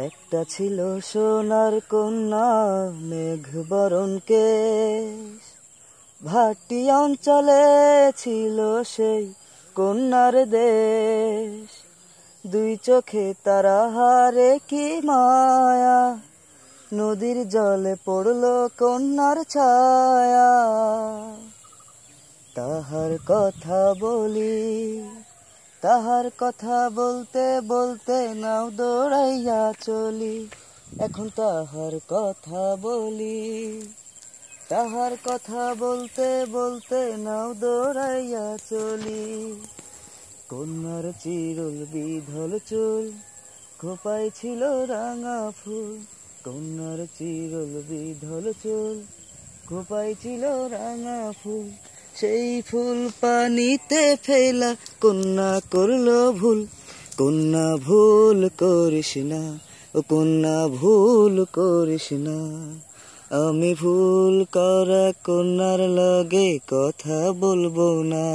একটা ছিল সোনার কন্যা মেঘ বরণ কেশ, ভাটি অঞ্চলে ছিল সেই কন্যার দেশ। দুই চোখে তারা হারে কি মায়া, নদীর জলে পড়লো কন্যার ছায়া। তাহার কথা বলি, তাহার কথা বলতে বলতে নাও দৌড়াইয়া চলি। এখন তাহার কথা বলি, তাহার কথা বলতে বলতে নাও দৌড়াইয়া চলি। কন্যার চিরুল বিধল চুল, খোপায় ছিল রাঙা ফুল। কন্যার চিরুল বিধল চুল, খোপায় ছিল রাঙা ফুল। সেই ফুল পানিতে ফেলা কন্যা করলো ভুল। কন্যা ভুল করিস না, ও কন্যা ভুল করিস না। আমি ভুল করা কন্যার লগে কথা বলবো না।